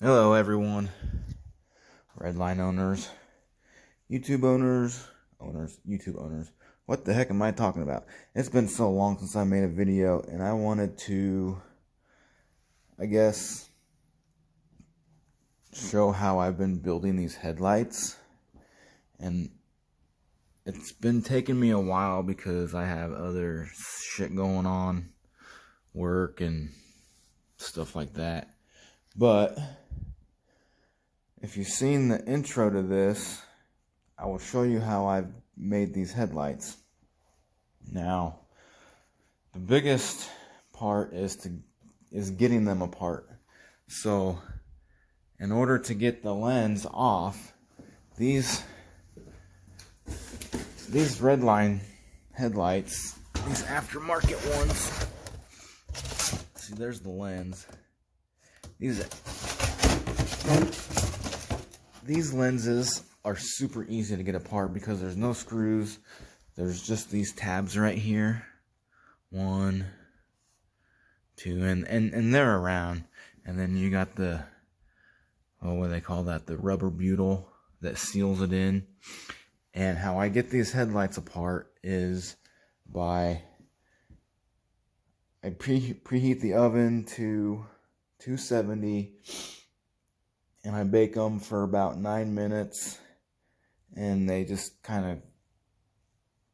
Hello everyone, Redline owners, YouTube owners. What the heck am I talking about? It's been so long since I made a video, and I wanted to, I guess, show how I've been building these headlights. And it's been taking me a while because I have other shit going on, work and stuff like that. But if you've seen the intro to this, I will show you how I've made these headlights. Now, the biggest part is getting them apart. So, in order to get the lens off, these Redline headlights, these aftermarket ones. See, there's the lens. These lenses are super easy to get apart because there's no screws. There's just these tabs right here. 1, 2, and they're around. And then you got the, what do they call that? The rubber butyl that seals it in. And how I get these headlights apart is by, I preheat the oven to 270, and I bake them for about 9 minutes, and they just kind of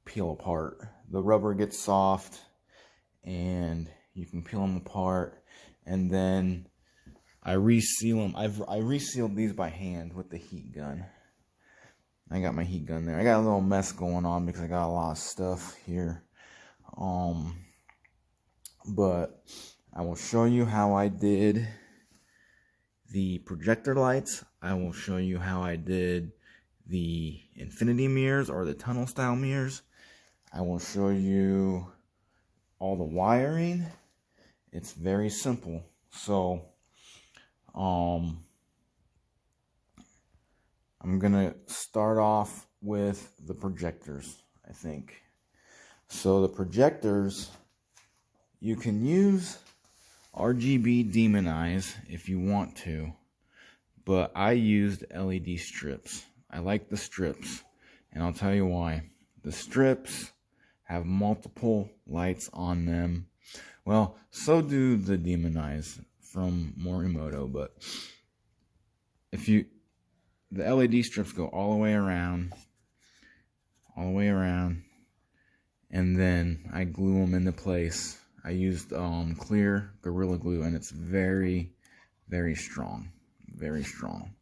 peel apart. The rubber gets soft, and you can peel them apart, and then I reseal them. I resealed these by hand with the heat gun. I got my heat gun there. I got a little mess going on because I got a lot of stuff here. But I will show you how I did the projector lights. I will show you how I did the infinity mirrors or the tunnel style mirrors. I will show you all the wiring. It's very simple. So, I'm gonna start off with the projectors, I think. So the projectors, you can use RGB Demon Eyes if you want to, but I used LED strips. I like the strips, and I'll tell you why. The strips have multiple lights on them. Well, so do the Demon Eyes from Morimoto, but the LED strips go all the way around, and then I glue them into place. I used clear Gorilla Glue, and it's very, very strong. Very strong.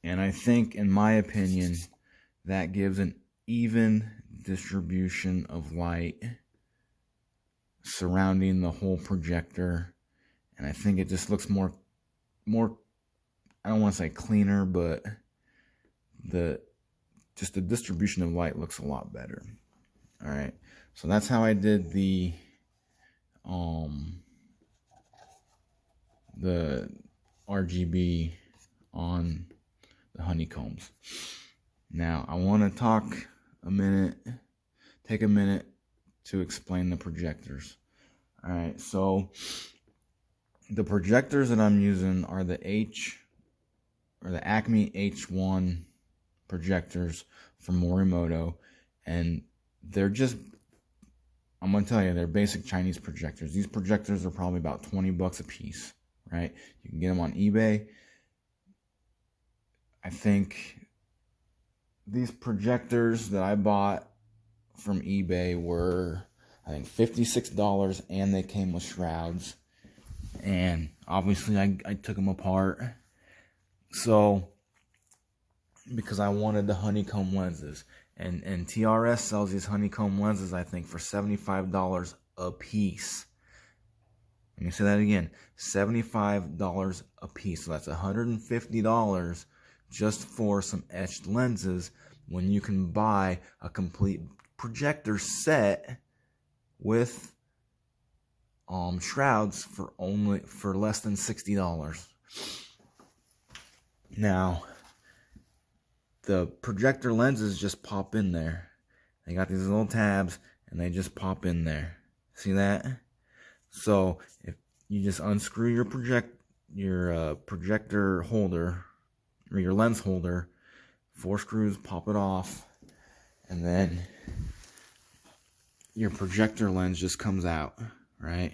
And I think, in my opinion, that gives an even distribution of light surrounding the whole projector. And I think it just looks more, I don't want to say cleaner, but the distribution of light looks a lot better. All right. So that's how I did the RGB on the honeycombs. Now I want to take a minute to explain the projectors. All right, so the projectors that I'm using are the Acme H1 projectors from Morimoto, and they're just, I'm going to tell you, they're basic Chinese projectors. These projectors are probably about 20 bucks a piece, right? You can get them on eBay. I think these projectors that I bought from eBay were, I think, $56, and they came with shrouds. And obviously I took them apart. So, because I wanted the honeycomb lenses. And TRS sells these honeycomb lenses, I think, for $75 a piece. Let me say that again. $75 a piece. So that's $150 just for some etched lenses, when you can buy a complete projector set with shrouds for less than $60. Now, the projector lenses just pop in there. They got these little tabs, and they just pop in there. See that? So if you just unscrew your projector holder or your lens holder, 4 screws, pop it off, and then your projector lens just comes out, right?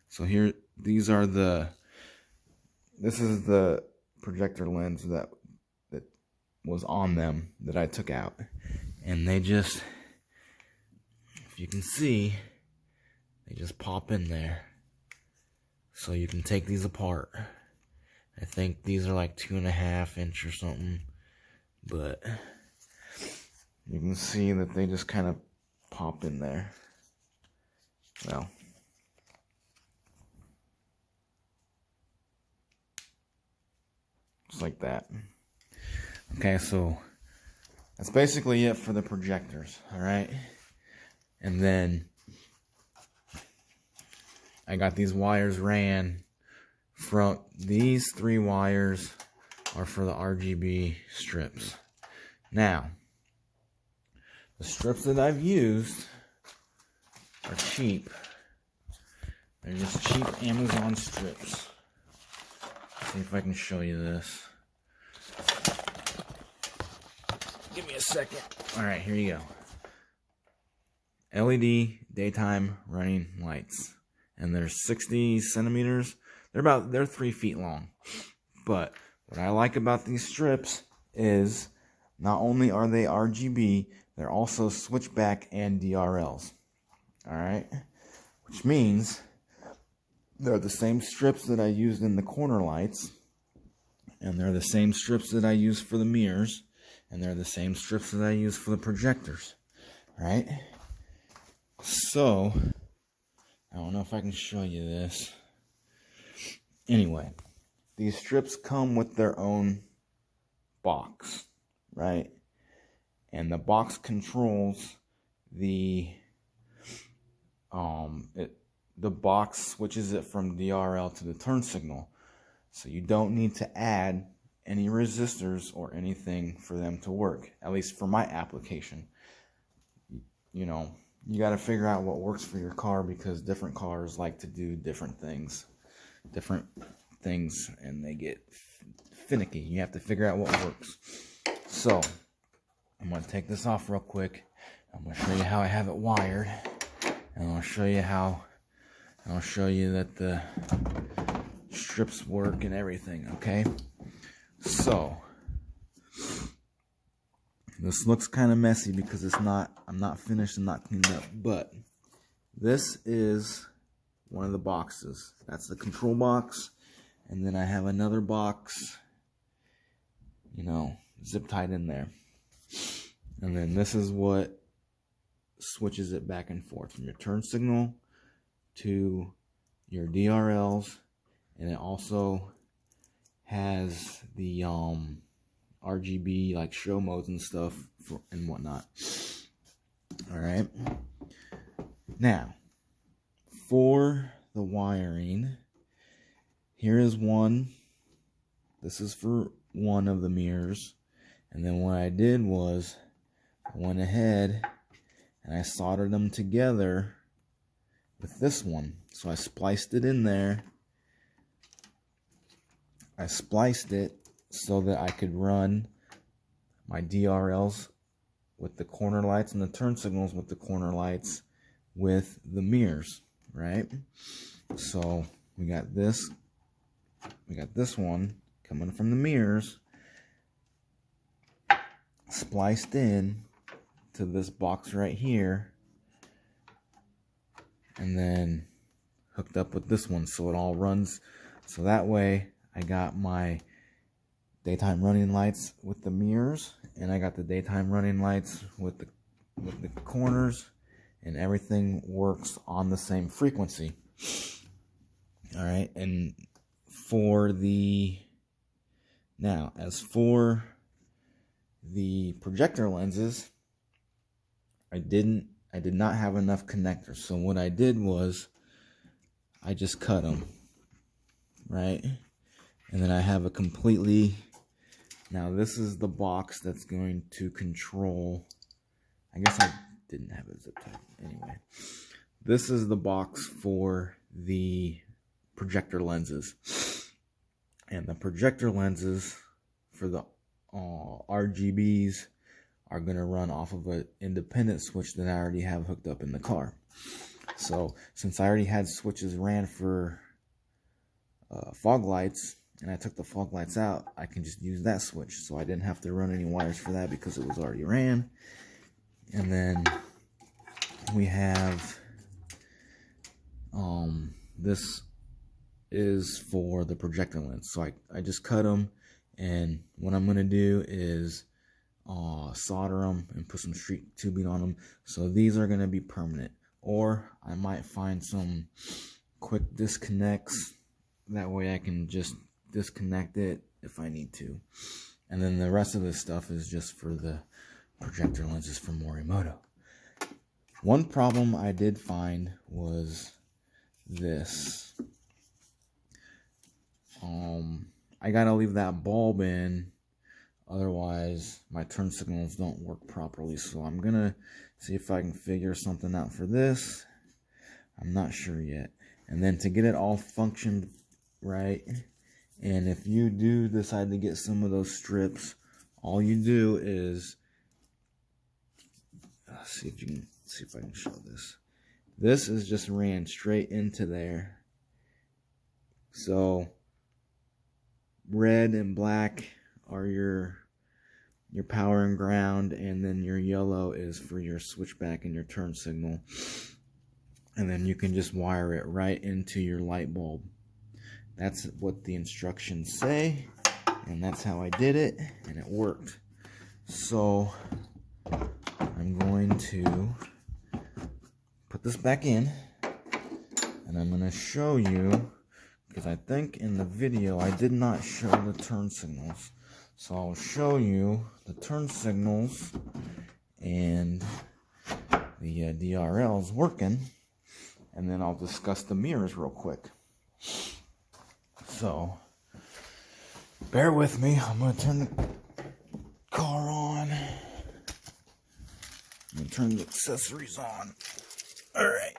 So here, this is the projector lens that was on them that I took out, and they just, if you can see, they just pop in there. So you can take these apart. I think these are like 2.5 inch or something, but you can see that they just kind of pop in there. Well, just like that. Okay, so that's basically it for the projectors, all right? And then I got these wires ran from, these 3 wires are for the RGB strips. Now, the strips that I've used are cheap. They're just cheap Amazon strips. Let's see if I can show you this. Give me a second. Alright, here you go. LED daytime running lights. And they're 60 centimeters. They're 3 feet long. But what I like about these strips is not only are they RGB, they're also switchback and DRLs. Alright? Which means they're the same strips that I used in the corner lights. And they're the same strips that I use for the mirrors. And they're the same strips that I use for the projectors. Right? So, I don't know if I can show you this. Anyway, these strips come with their own box, right? And the box controls the box switches it from DRL to the turn signal. So you don't need to add any resistors or anything for them to work, at least for my application. You know, you got to figure out what works for your car, because different cars like to do different things, and they get finicky. You have to figure out what works. So I'm going to take this off real quick. I'm going to show you how I have it wired, and I'll show you that the strips work and everything. Okay, so this looks kind of messy because I'm not finished and not cleaned up, but this is one of the boxes. That's the control box, and then I have another box, zip tied in there. And then this is what switches it back and forth from your turn signal to your DRLs, and it also has the RGB like show modes and stuff and whatnot. Alright, now for the wiring, here is one. This is for one of the mirrors, and then what I did was I went ahead and I soldered them together with this one. So I spliced it in there. I spliced it so that I could run my DRLs with the corner lights and the turn signals with the corner lights with the mirrors, right? So we got this one coming from the mirrors, spliced in to this box right here, and then hooked up with this one so it all runs. So that way I got my daytime running lights with the mirrors, and I got the daytime running lights with the corners, and everything works on the same frequency. Alright, and as for the projector lenses, I did not have enough connectors. So what I did was I just cut them, right? And then I have a completely, now this is the box that's going to control, I guess I didn't have a zip tie. Anyway, this is the box for the projector lenses. And the projector lenses for the RGBs are going to run off of an independent switch that I already have hooked up in the car. So since I already had switches ran for fog lights, and I took the fog lights out, I can just use that switch. So I didn't have to run any wires for that because it was already ran. And then we have this is for the projector lens. So I just cut them, and what I'm going to do is solder them and put some street tubing on them. So these are going to be permanent. Or I might find some quick disconnects. That way I can just disconnect it if I need to. And then the rest of this stuff is just for the projector lenses for Morimoto. One problem I did find was this. I gotta leave that bulb in, otherwise my turn signals don't work properly. So I'm gonna see if I can figure something out for this. I'm not sure yet. And then to get it all functioned right, and if you do decide to get some of those strips, all you do is see if I can show this. This is just ran straight into there. So red and black are your power and ground, and then your yellow is for your switchback and your turn signal. And then you can just wire it right into your light bulb. That's what the instructions say, and that's how I did it, and it worked. So I'm going to put this back in, and I'm going to show you, because I think in the video I did not show the turn signals. So I'll show you the turn signals and the DRLs working, and then I'll discuss the mirrors real quick. So bear with me. I'm going to turn the car on. I'm going to turn the accessories on. Alright.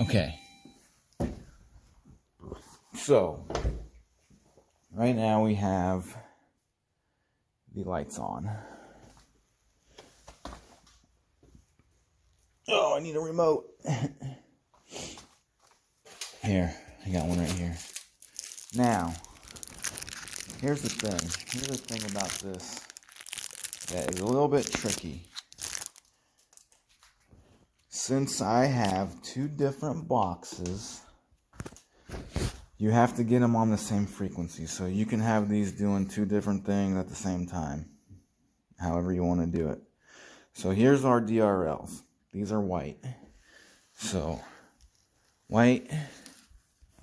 Okay. So right now we have the lights on. Oh, I need a remote. Here, I got one right here. Now, here's the thing. Here's the thing about this that is a little bit tricky. Since I have two different boxes, you have to get them on the same frequency. So you can have these doing two different things at the same time, however you want to do it. So here's our DRLs. These are white. So white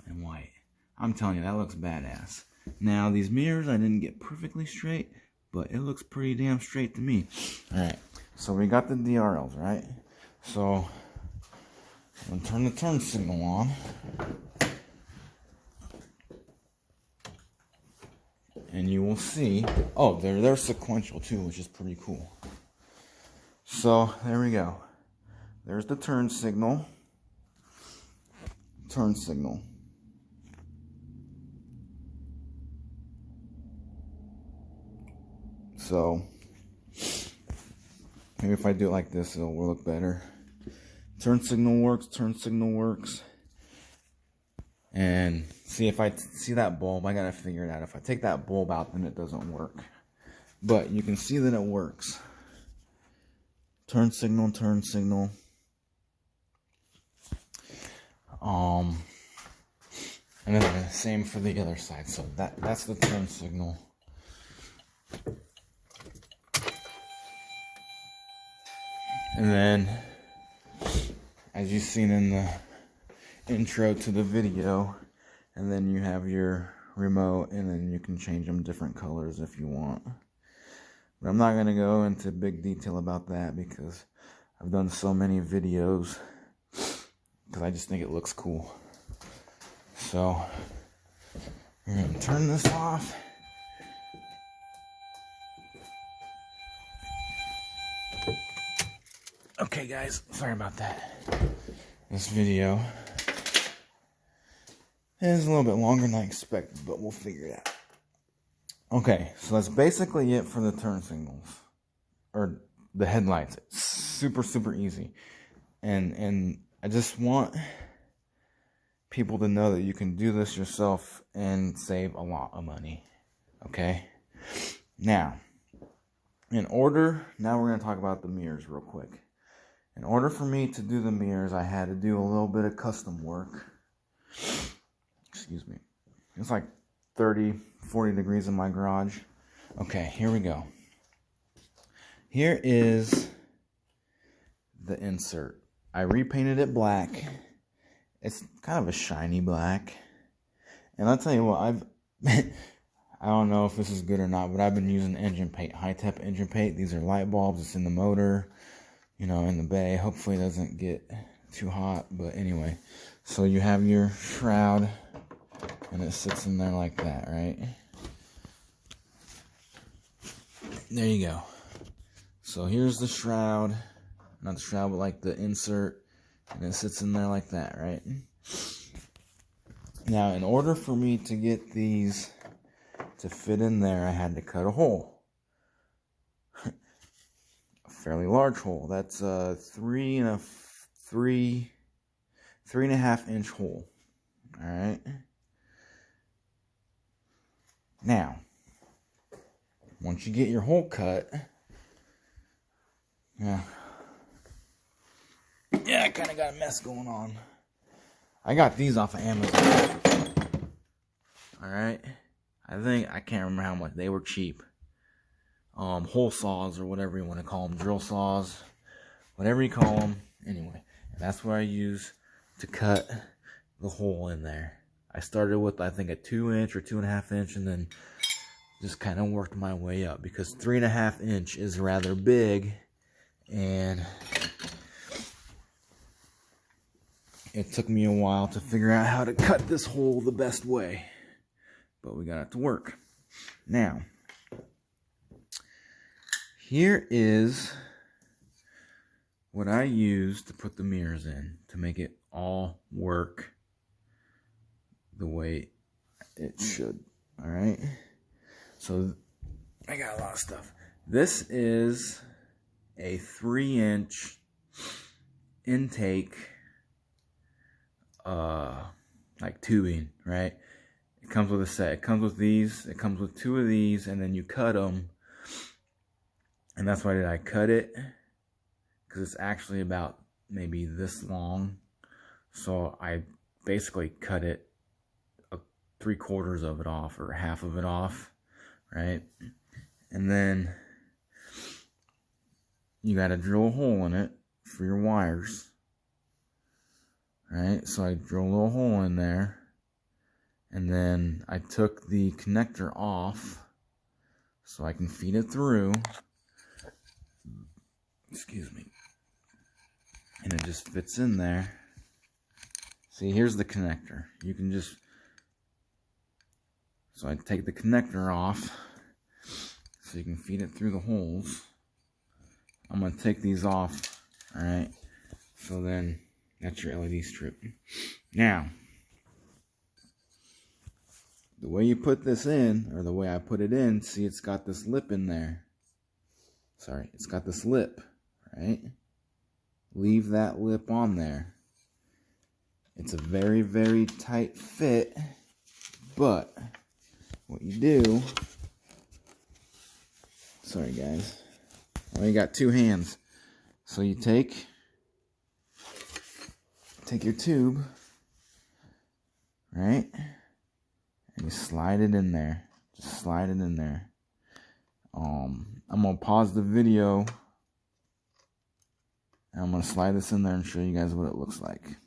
and white. I'm telling you, that looks badass. Now these mirrors I didn't get perfectly straight, but it looks pretty damn straight to me. Alright, so we got the DRLs, right? So I'm gonna turn the turn signal on. And you will see, oh, they're sequential too, which is pretty cool. So there we go. There's the turn signal. Turn signal. So maybe if I do it like this, it'll look better. Turn signal works. Turn signal works. And see, if I see that bulb, I gotta figure it out. If I take that bulb out, then it doesn't work. But you can see that it works. Turn signal, turn signal. And then the same for the other side. So that's the turn signal. And then, as you've seen in the intro to the video, and then you have your remote, and then you can change them different colors if you want. But I'm not going to go into big detail about that because I've done so many videos, because I just think it looks cool. So we're going to turn this off. Okay, guys, sorry about that. This video is a little bit longer than I expected, but we'll figure it out. Okay, so that's basically it for the turn signals, or the headlights. It's super, super easy. And I just want people to know that you can do this yourself and save a lot of money. Okay? Now we're going to talk about the mirrors real quick. In order for me to do the mirrors, I had to do a little bit of custom work. Excuse me. It's like 30, 40 degrees in my garage. Okay, here we go. Here is the insert. I repainted it black. It's kind of a shiny black. And I'll tell you what, I don't know if this is good or not, but I've been using engine paint, high-temp engine paint. These are light bulbs. It's in the motor, you know, in the bay. Hopefully it doesn't get too hot. But anyway, so you have your shroud, and it sits in there like that, right? There you go. So here's the shroud. Not the shroud, but like the insert. And it sits in there like that, right? Now, in order for me to get these to fit in there, I had to cut a hole. A fairly large hole. That's a 3.5 inch hole. Alright? Now, once you get your hole cut, yeah, I kind of got a mess going on. I got these off of Amazon. Alright? I can't remember how much. They were cheap. Hole saws or whatever you want to call them. Drill saws. Whatever you call them. Anyway, that's what I use to cut the hole in there. I started with, I think, a 2 inch or 2.5 inch, and then just kind of worked my way up, because 3.5 inch is rather big, and it took me a while to figure out how to cut this hole the best way, but we got it to work. Now, here is what I use to put the mirrors in to make it all work the way it should. Alright? So, I got a lot of stuff. This is a 3-inch intake, like tubing, right? It comes with a set. It comes with these. It comes with 2 of these, and then you cut them. And that's why I cut it, because it's actually about maybe this long. So I basically cut it 3/4 of it off, or half of it off, right? And then you got to drill a hole in it for your wires, right? So I drilled a little hole in there, and then I took the connector off so I can feed it through. Excuse me. And it just fits in there. See, here's the connector. You can just... So I take the connector off so you can feed it through the holes. I'm going to take these off. Alright. So then, that's your LED strip. Now, the way you put this in, or the way I put it in, see, it's got this lip in there. Sorry, it's got this lip, right? Leave that lip on there. It's a very, very tight fit, but what you do, sorry guys, I only got 2 hands. So you take your tube, right? And you slide it in there. Just slide it in there. I'm gonna pause the video, and I'm gonna slide this in there and show you guys what it looks like.